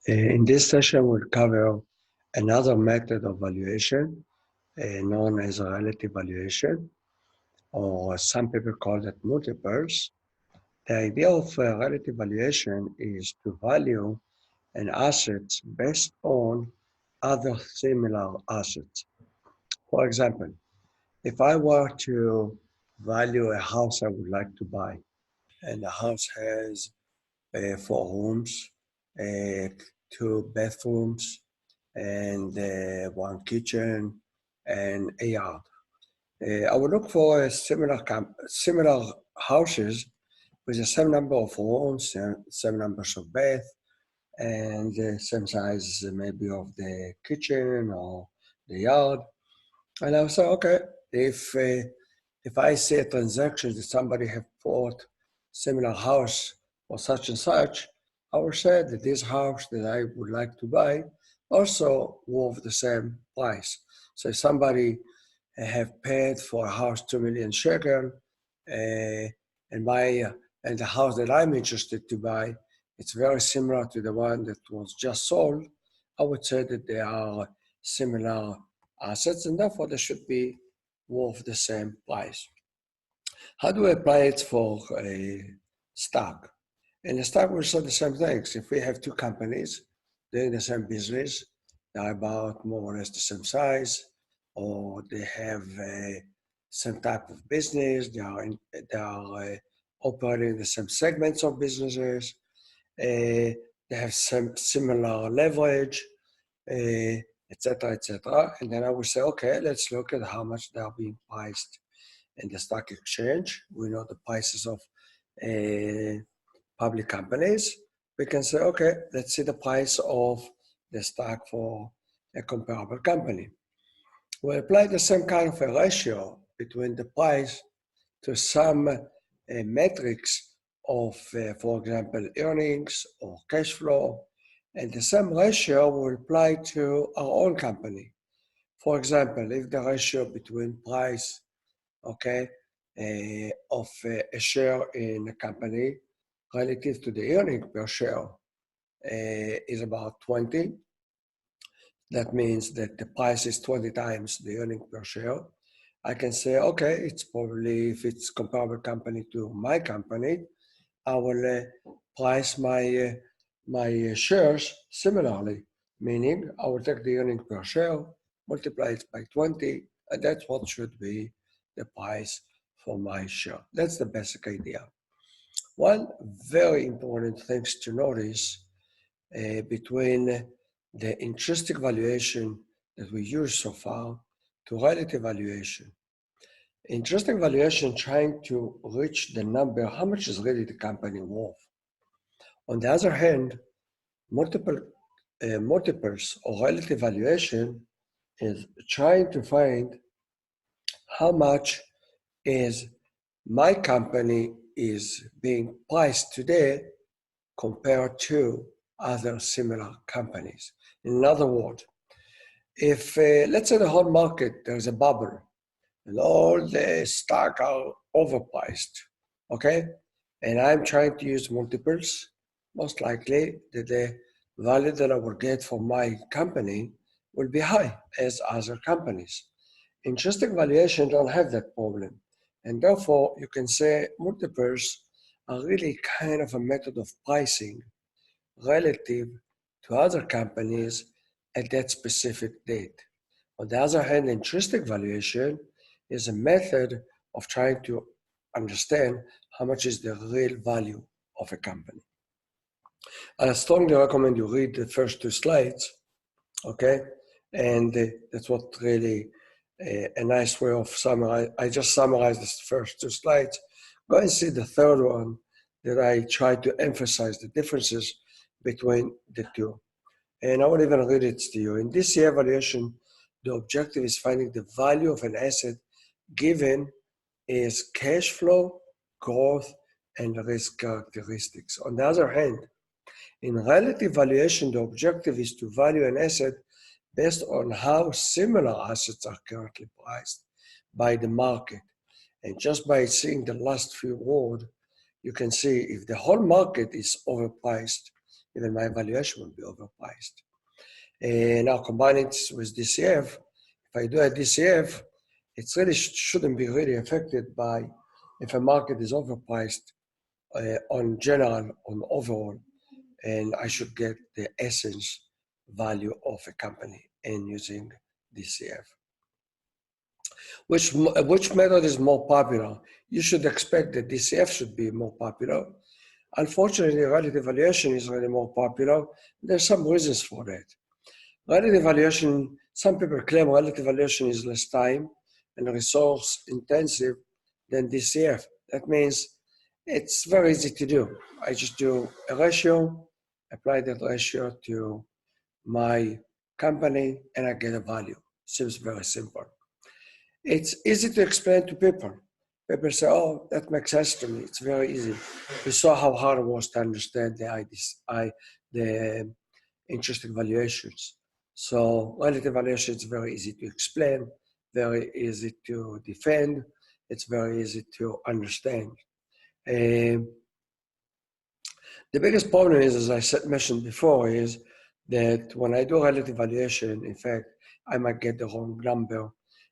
In this session, we'll cover another method of valuation known as relative valuation, or some people call it multiples. The idea of relative valuation is to value an asset based on other similar assets. For example, if I were to value a house I would like to buy, and the house has 4 rooms, uh, 2 bathrooms, and 1 kitchen and a yard. I would look for a similar houses with the same number of rooms, same numbers of baths, and the same size maybe of the kitchen or the yard. And I would say, okay, if I see a transaction that somebody have bought similar house or such and such, I would say that this house that I would like to buy also worth the same price. So if somebody have paid for a house 2 million shekel, and my and the house that I'm interested to buy, it's very similar to the one that was just sold. I would say that they are similar assets, and therefore they should be worth the same price. How do we apply it for a stock? In a stock, we saw the same things. If we have 2 companies doing the same business, they're about more or less the same size, or they have same type of business, they are operating the same segments of businesses, they have some similar leverage, etc., etc. And then I would say, okay, let's look at how much they are being priced in the stock exchange. We know the prices of public companies. We can say, okay, let's see the price of the stock for a comparable company. We apply the same kind of a ratio between the price to some metrics of, for example, earnings or cash flow, and the same ratio will apply to our own company. For example, if the ratio between price, okay, of a share in a company relative to the earning per share is about 20, that means that the price is 20 times the earning per share. I can say, okay, it's probably, if it's comparable company to my company, I will price my shares similarly, meaning I will take the earning per share, multiply it by 20, and that's what should be the price for my share. That's the basic idea. One very important thing to notice between the intrinsic valuation that we used so far to relative valuation. Intrinsic valuation trying to reach the number, how much is really the company worth. On the other hand, multiples or relative valuation is trying to find how much is my company is being priced today compared to other similar companies. In other words, if let's say the whole market, there's a bubble and all the stock are overpriced, okay? And I'm trying to use multiples, most likely that the value that I will get for my company will be high as other companies. Intrinsic valuation don't have that problem. And therefore, you can say multiples are really kind of a method of pricing relative to other companies at that specific date. On the other hand, intrinsic valuation is a method of trying to understand how much is the real value of a company. I strongly recommend you read the first 2 slides, okay? And that's what really a nice way of summarize. I just summarized the first 2 slides. Go and see the third one that I try to emphasize the differences between the two. And I will even read it to you. In this year evaluation, the objective is finding the value of an asset given its cash flow, growth, and risk characteristics. On the other hand, in relative valuation, the objective is to value an asset based on how similar assets are currently priced by the market. And just by seeing the last few words, you can see if the whole market is overpriced, even my valuation will be overpriced. Now combining this with DCF, if I do a DCF, it really shouldn't be really affected by if a market is overpriced on general, on overall, and I should get the essence value of a company and using DCF. Which method is more popular? You should expect that DCF should be more popular. Unfortunately, relative valuation is really more popular. There's some reasons for that. Relative valuation, some people claim relative valuation is less time and resource intensive than DCF. That means it's very easy to do. I just do a ratio, apply that ratio to my company, and I get a value. Seems very simple. It's easy to explain to people. People say, oh, that makes sense to me. It's very easy. We saw how hard it was to understand the interesting valuations. So relative valuation is very easy to explain, very easy to defend. It's very easy to understand. The biggest problem is, as I mentioned before, is that when I do relative valuation, in fact, I might get the wrong number,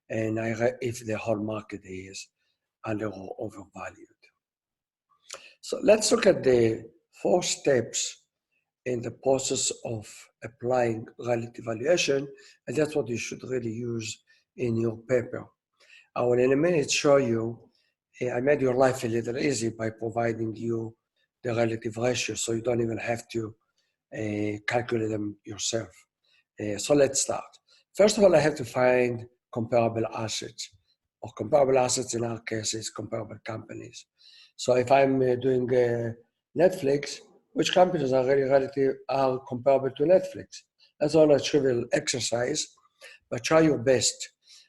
and if the whole market is under or overvalued. So let's look at the 4 steps in the process of applying relative valuation, and that's what you should really use in your paper. I will in a minute show you, I made your life a little easy by providing you the relative ratio, so you don't even have to calculate them yourself. So let's start. First of all, I have to find comparable assets, or comparable assets in our case is comparable companies. So if I'm doing Netflix, which companies are are comparable to Netflix? That's not a trivial exercise, but try your best.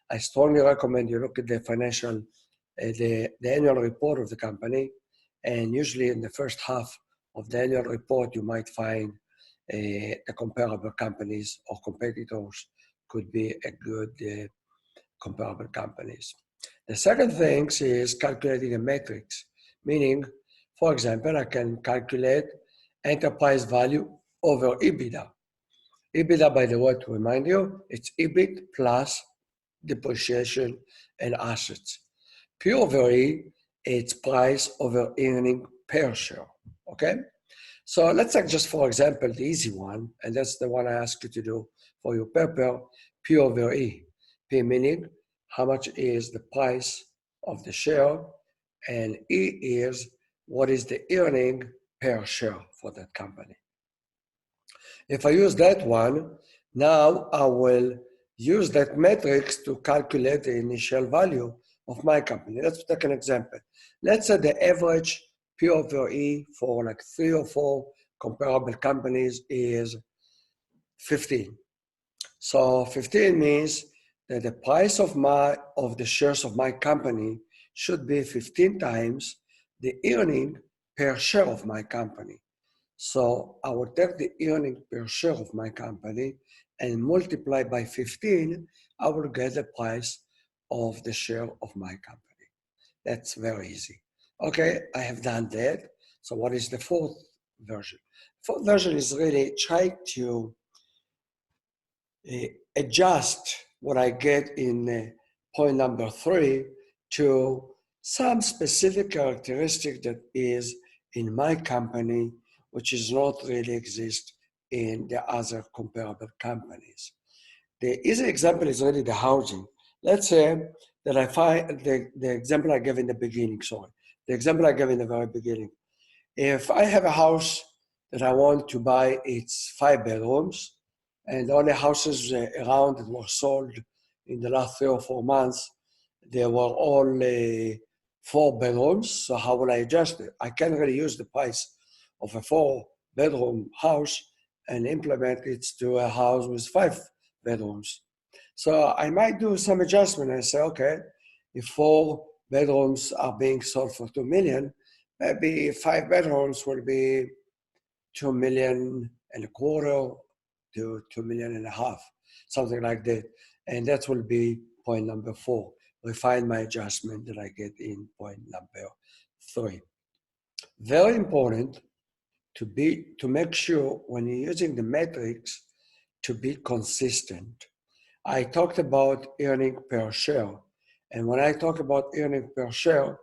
I strongly recommend you look at the financial, the annual report of the company, and usually in the first half of the annual report, you might find the comparable companies or competitors could be a good comparable companies. The second thing is calculating a matrix, meaning, for example, I can calculate enterprise value over EBITDA. EBITDA, by the way, to remind you, it's EBIT plus depreciation and assets. P over E, it's price over earning per share, okay? So let's take just for example, the easy one, and that's the one I ask you to do for your paper, P over E. P meaning how much is the price of the share, and E is what is the earning per share for that company. If I use that one, now I will use that matrix to calculate the initial value of my company. Let's take an example. Let's say the average P over E for like 3 or 4 comparable companies is 15. So 15 means that the price of the shares of my company should be 15 times the earning per share of my company. So I will take the earning per share of my company and multiply by 15, I will get the price of the share of my company. That's very easy. Okay, I have done that. So what is the 4th version? 4th version is really trying to adjust what I get in point number 3 to some specific characteristic that is in my company, which is not really exist in the other comparable companies. The easy example is really the housing. Let's say that I find the example I gave in the beginning, the example I gave in the very beginning. If I have a house that I want to buy, it's 5 bedrooms, and the only houses around that were sold in the last 3 or 4 months, they were all 4 bedrooms. So how will I adjust it? I can't really use the price of a 4-bedroom house and implement it to a house with 5 bedrooms. So I might do some adjustment and say, okay, if 4 bedrooms are being sold for 2 million, maybe 5 bedrooms will be 2 million and a quarter to 2 million and a half, something like that. And that will be point number 4. Refine my adjustment that I get in point number 3. Very important to make sure when you're using the metrics to be consistent. I talked about earning per share. And when I talk about earning per share,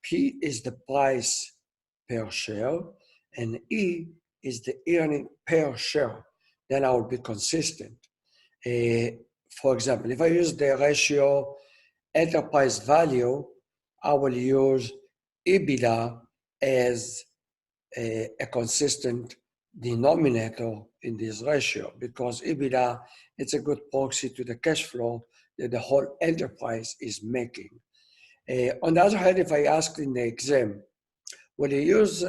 P is the price per share and E is the earning per share. Then I will be consistent. For example, if I use the ratio enterprise value, I will use EBITDA as a consistent denominator in this ratio because EBITDA is a good proxy to the cash flow that the whole enterprise is making. On the other hand, if I asked in the exam, will you use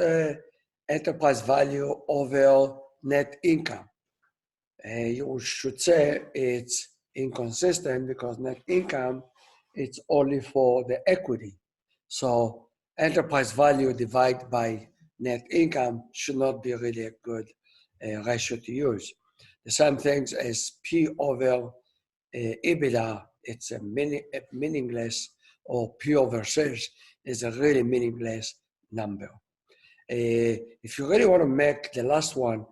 enterprise value over net income? You should say it's inconsistent because net income it's only for the equity. So enterprise value divided by net income should not be really a good ratio to use. The same things as P over EBITDA, it's a meaningless, or P over sales is a really meaningless number. If you really want to make the last one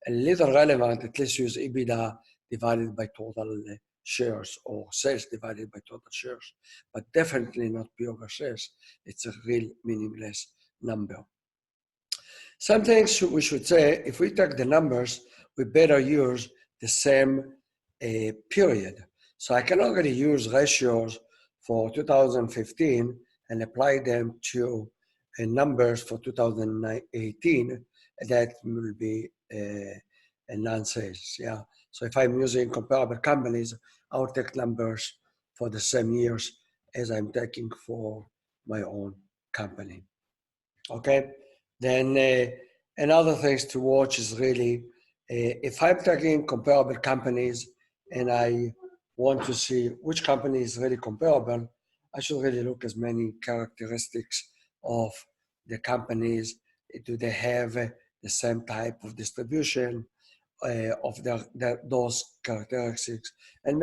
a little relevant, at least use EBITDA divided by total shares or sales divided by total shares, but definitely not P over sales. It's a real meaningless number. Some things we should say, if we take the numbers, we better use the same period. So I can already use ratios for 2015 and apply them to numbers for 2018. That will be a nonsense. Yeah. So if I'm using comparable companies, I'll take numbers for the same years as I'm taking for my own company. Okay. Then another things to watch is really if I'm taking comparable companies and I want to see which company is really comparable, I should really look as many characteristics of the companies. Do they have the same type of distribution of those characteristics? And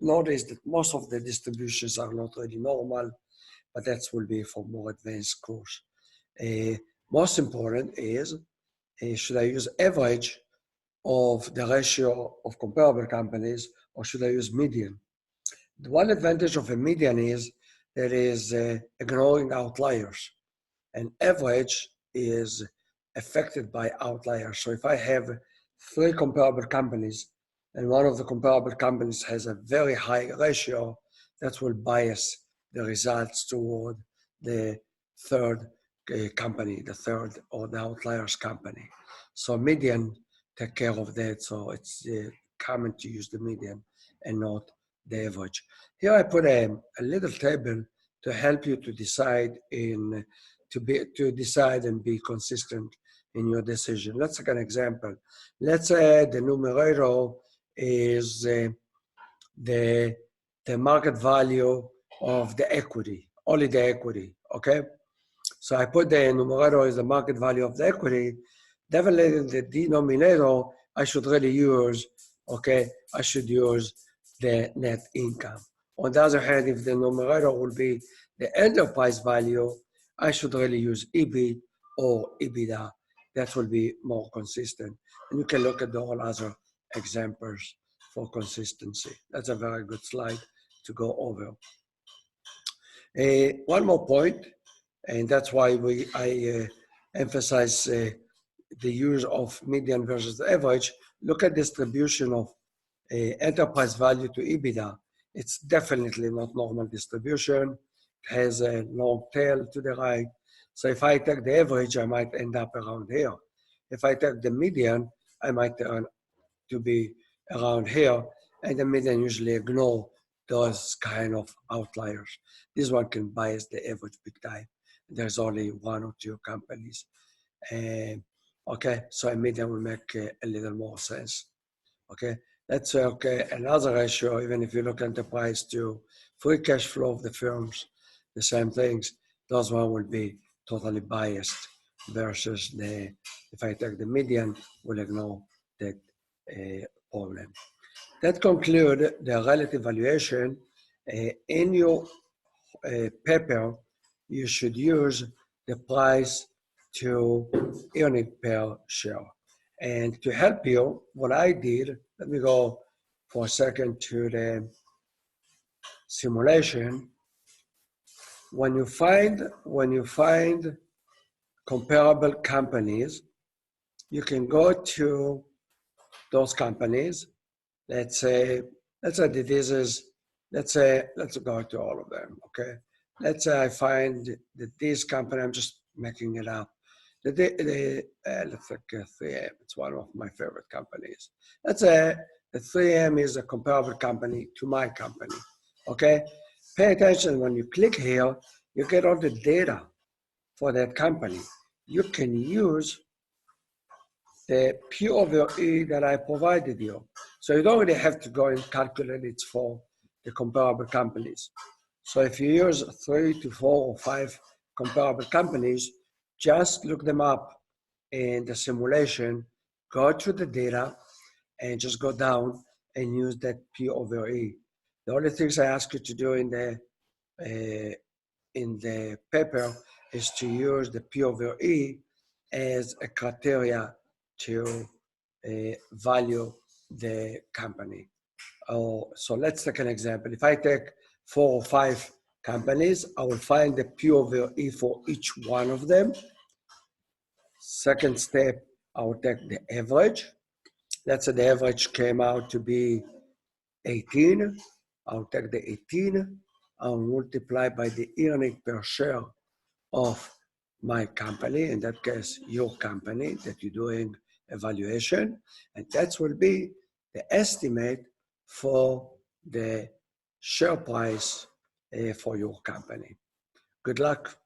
notice that most of the distributions are not really normal, but that will be for more advanced course. Most important is, should I use average of the ratio of comparable companies or should I use median? The one advantage of a median is that it is ignoring outliers, and average is affected by outliers. So if I have 3 comparable companies and one of the comparable companies has a very high ratio, that will bias the results toward the third company, the third or the outliers company. So median take care of that. So it's common to use the median and not the average. Here I put a little table to help you to decide to decide and be consistent in your decision. Let's take an example. Let's say the numerator is the market value of the equity, only the equity, okay? So I put the numerator is the market value of the equity. Definitely the denominator, I should really use, okay, I should use the net income. On the other hand, if the numerator will be the enterprise value, I should really use EB or EBITDA. That will be more consistent. And you can look at the all other examples for consistency. That's a very good slide to go over. One more point, and that's why I emphasize the use of median versus average. Look at distribution of enterprise value to EBITDA. It's definitely not normal distribution. It has a long tail to the right. So if I take the average, I might end up around here. If I take the median, I might turn to be around here, and the median usually ignore those kind of outliers. This one can bias the average big time. There's only 1 or 2 companies. Okay, so a median will make a little more sense. Okay, let's okay, another ratio, even if you look at the price to free cash flow of the firms, the same things, those one will be totally biased versus if I take the median, we'll ignore that problem. That concludes the relative valuation. In your paper, you should use the price to earning per share. And to help you, what I did, let me go for a second to the simulation. When you find comparable companies, you can go to those companies. Let's say that this is, let's go to all of them, okay? Let's say I find that this company, I'm just making it up. Let's take 3M, it's one of my favorite companies. Let's say that 3M is a comparable company to my company, okay? Pay attention, when you click here, you get all the data for that company. You can use the P over E that I provided you. So you don't really have to go and calculate it for the comparable companies. So if you use 3 to 4 or 5 comparable companies, just look them up in the simulation, go to the data, and just go down and use that P over E. The only things I ask you to do in the paper is to use the P over E as a criteria to value the company. So let's take an example. If I take 4 or 5 companies, I will find the P over E for each one of them. Second step, I will take the average. Let's say the average came out to be 18. I'll take the 18. I'll multiply by the earning per share of my company, in that case, your company that you're doing evaluation, and that will be the estimate for the share price for your company. Good luck.